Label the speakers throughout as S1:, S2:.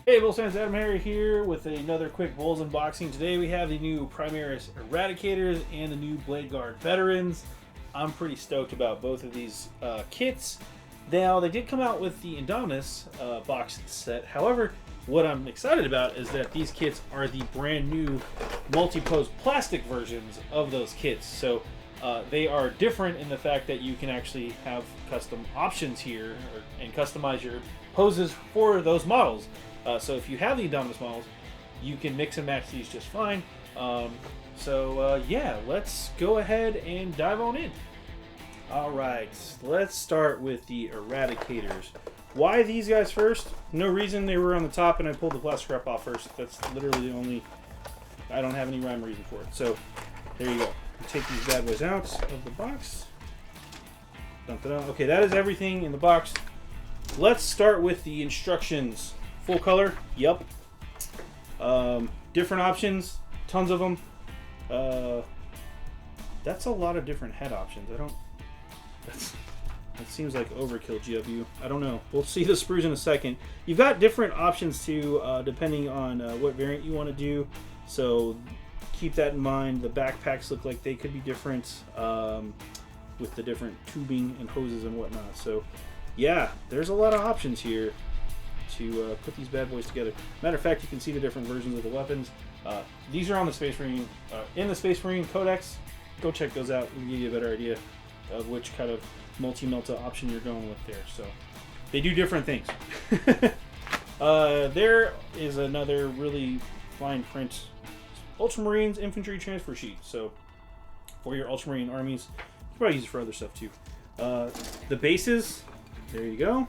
S1: Hey, BoLS fans, Adam Harry here with another quick BoLS unboxing. Today we have the new Primaris Eradicators and the new Bladeguard Veterans. I'm pretty stoked about both of these kits. Now, they did come out with the Indominus box set. However, what I'm excited about is that these kits are the brand new multi-pose plastic versions of those kits. So they are different in the fact that you can actually have custom options here and customize your poses for those models. So if you have the Indominus models, you can mix and match these just fine. Yeah, let's go ahead and dive on in. Alright, let's start with the Eradicators. Why these guys first? No reason. They were on the top and I pulled the plastic wrap off first. That's literally the only... I don't have any rhyme or reason for it. So, there you go. You take these bad boys out of the box. Dun, dun, dun. Okay, that is everything in the box. Let's start with the instructions. Full color, yep. Different options, tons of them. That's a lot of different head options. That seems like overkill, GW. I don't know. We'll see the sprues in a second. You've got different options too, depending on what variant you want to do. So keep that in mind. The backpacks look like they could be different with the different tubing and hoses and whatnot. So yeah, there's a lot of options here to put these bad boys together. Matter of fact, you can see the different versions of the weapons. These are on the Space Marine, in the Space Marine Codex. Go check those out and give you a better idea of which kind of multi-melta option you're going with there. So they do different things. There is another really fine print Ultramarines infantry transfer sheet. So for your Ultramarine armies, you can probably use it for other stuff too. The bases, there you go.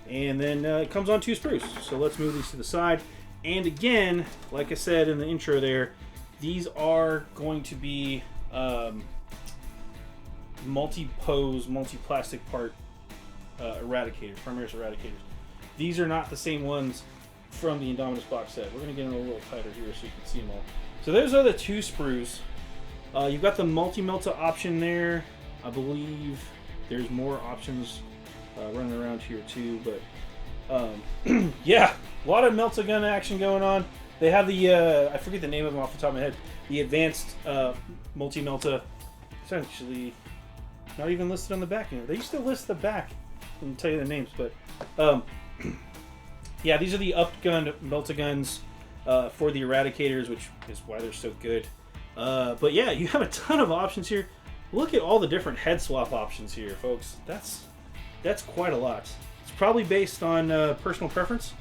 S1: And then it comes on 2 sprues. So let's move these to the side. And again, like I said in the intro there, these are going to be multi-pose, multi-plastic part Eradicators, Primaris Eradicators. These are not the same ones from the Indominus box set. We're going to get them a little tighter here so you can see them all. So those are the 2 sprues. You've got the multi-melta option there. I believe there's more options running around here too, but yeah, a lot of melta gun action going on. They have the I forget the name of them off the top of my head, the advanced multi-melta. It's actually not even listed on the back anymore. They used to list the back and tell you the names, but yeah, these are the upgunned melta guns for the Eradicators, which is why they're so good. But yeah, you have a ton of options here. Look at all the different head swap options here, folks. That's quite a lot. It's probably based on personal preference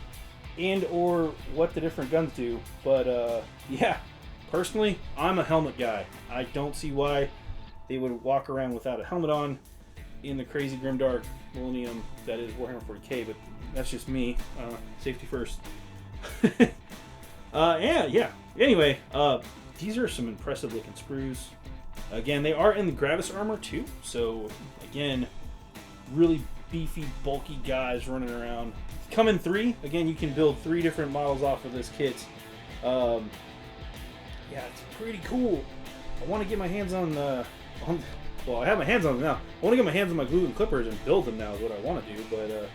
S1: and or what the different guns do. But yeah, personally, I'm a helmet guy. I don't see why they would walk around without a helmet on in the crazy grimdark millennium that is Warhammer 40k, but that's just me. Safety first. Yeah. Anyway, these are some impressive looking sprues. Again, they are in the Gravis armor too. So again, really beefy, bulky guys running around. Come in 3. Again, you can build 3 different models off of this kit. Yeah, it's pretty cool. I want to get my hands on well, I have my hands on them now. I want to get my hands on my glue and clippers and build them now is what I want to do, but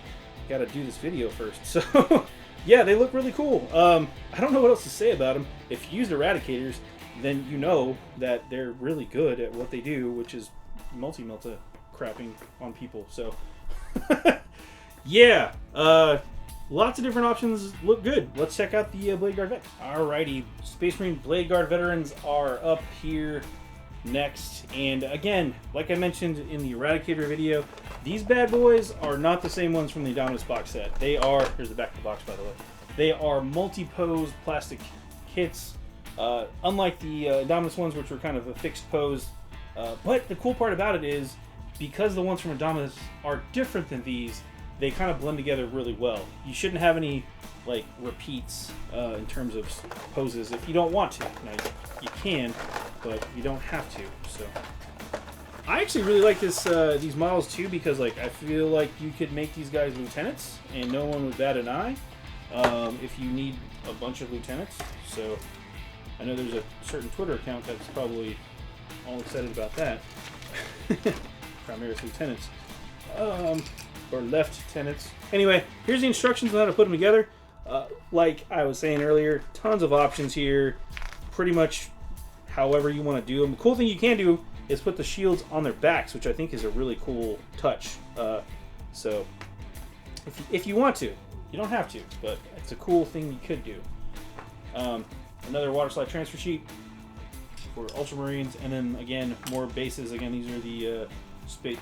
S1: got to do this video first. So yeah, they look really cool. I don't know what else to say about them. If you use Eradicators, then you know that they're really good at what they do, which is multi-melta crapping on people. So yeah, lots of different options look good. Let's check out the Bladeguard Vet. Alrighty, Space Marine Bladeguard Veterans are up here next. And again, like I mentioned in the Eradicator video, these bad boys are not the same ones from the Indominus box set. They are, here's the back of the box by the way, they are multi-pose plastic kits, unlike the Indominus ones, which were kind of a fixed pose. But the cool part about it is, because the ones from Indominus are different than these, they kind of blend together really well. You shouldn't have any like repeats in terms of poses if you don't want to. Now, you can, but you don't have to. So I actually really like these models too, because like I feel like you could make these guys lieutenants and no one would bat an eye if you need a bunch of lieutenants. So I know there's a certain Twitter account that's probably all excited about that. Primaris lieutenants. Or lieutenants. Anyway, here's the instructions on how to put them together. Like I was saying earlier, tons of options here. Pretty much however you want to do them. The cool thing you can do is put the shields on their backs, which I think is a really cool touch. So if you want to, you don't have to, but it's a cool thing you could do. Another water slide transfer sheet for Ultramarines, and then again more bases. Again, these are the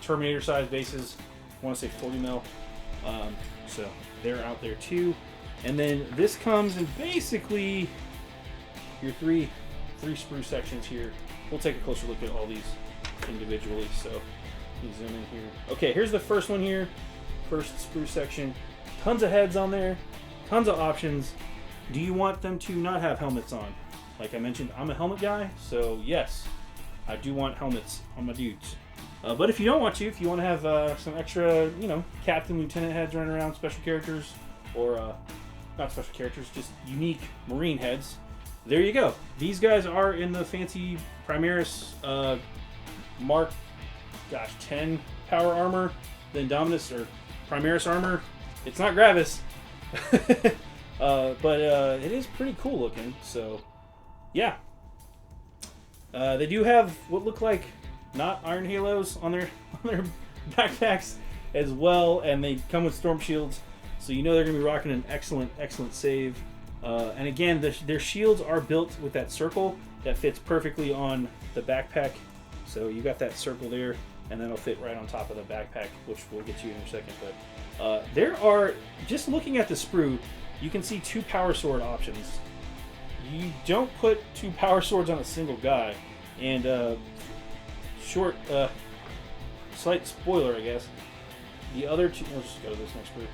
S1: Terminator size bases. I want to say 40 mil. So they're out there too. And then this comes in basically your three sprue sections here. We'll take a closer look at all these individually. So let me zoom in here. Okay, here's the first one here. First sprue section. Tons of heads on there. Tons of options. Do you want them to not have helmets on? Like I mentioned, I'm a helmet guy, so yes, I do want helmets on my dudes. But if you don't want to, if you want to have some extra, captain, lieutenant heads running around, special characters, or not special characters, just unique Marine heads, there you go. These guys are in the fancy Primaris Mark 10 power armor, the Indominus or Primaris armor. It's not Gravis, but it is pretty cool looking. So, yeah. They do have what look like not iron halos on their backpacks as well, and they come with storm shields, so you know they're going to be rocking an excellent save. And again, their shields are built with that circle that fits perfectly on the backpack. So you got that circle there, and that'll fit right on top of the backpack, which we'll get to in a second. But there are, just looking at the sprue, you can see 2 power sword options. You don't put 2 power swords on a single guy. And slight spoiler, I guess. The other 2, let's just go to this next sprue.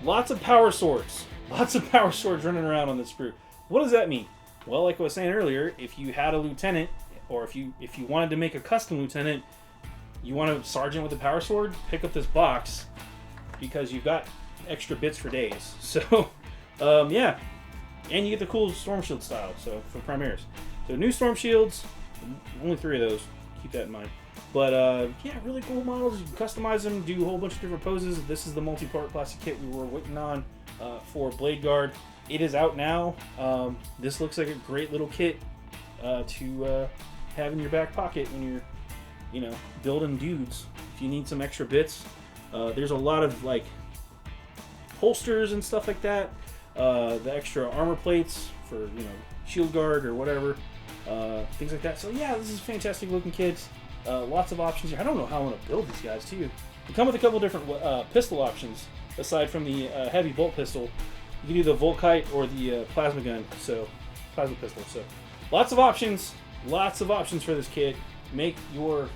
S1: Lots of power swords. Lots of power swords running around on this sprue. What does that mean? Well, like I was saying earlier, if you had a lieutenant, or if you wanted to make a custom lieutenant, you want a sergeant with a power sword, pick up this box, because you've got extra bits for days. So, yeah. And you get the cool storm shield style, so from Primaris. So new storm shields, only 3 of those. Keep that in mind. But yeah, really cool models. You can customize them, do a whole bunch of different poses. This is the multi-part plastic kit we were waiting on for Bladeguard. It is out now. This looks like a great little kit to have in your back pocket when you're, building dudes. If you need some extra bits, there's a lot of like holsters and stuff like that. The extra armor plates for shield guard or whatever, things like that. So yeah, this is fantastic looking kits. Lots of options here. I don't know how I want to build these guys too. They come with a couple different pistol options aside from the heavy bolt pistol. You can do the Volkite or the plasma gun, so plasma pistol. So lots of options for this kit. Make your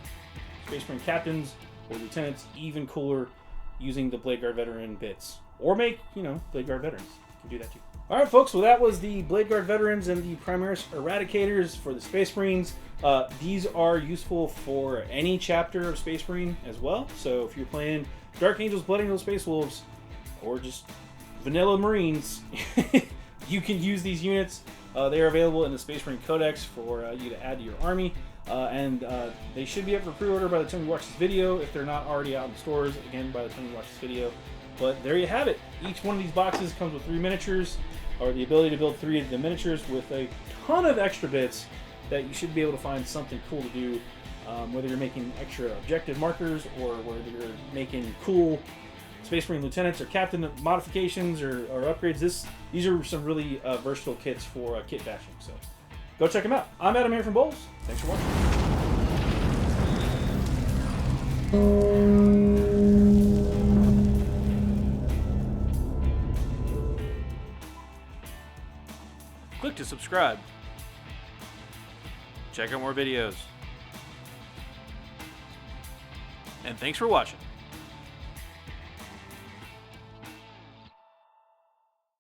S1: Space Marine captains or lieutenants even cooler using the Bladeguard Veteran bits, or make Bladeguard Veterans. You can do that too. All right, folks. Well, that was the Bladeguard Veterans and the Primaris Eradicators for the Space Marines. These are useful for any chapter of Space Marine as well. So if you're playing Dark Angels, Blood Angels, Space Wolves, or just vanilla Marines, you can use these units. They are available in the Space Marine Codex for you to add to your army. And they should be up for pre-order by the time you watch this video, if they're not already out in stores, again, by the time you watch this video. But there you have it. Each one of these boxes comes with 3 miniatures, or the ability to build 3 of the miniatures with a ton of extra bits that you should be able to find something cool to do, whether you're making extra objective markers or whether you're making cool Space Marine lieutenants or captain modifications or upgrades. These are some really versatile kits for kit bashing. So go check them out. I'm Adam here from BoLS. Thanks for watching. Click to subscribe. Check out more videos. And thanks for watching.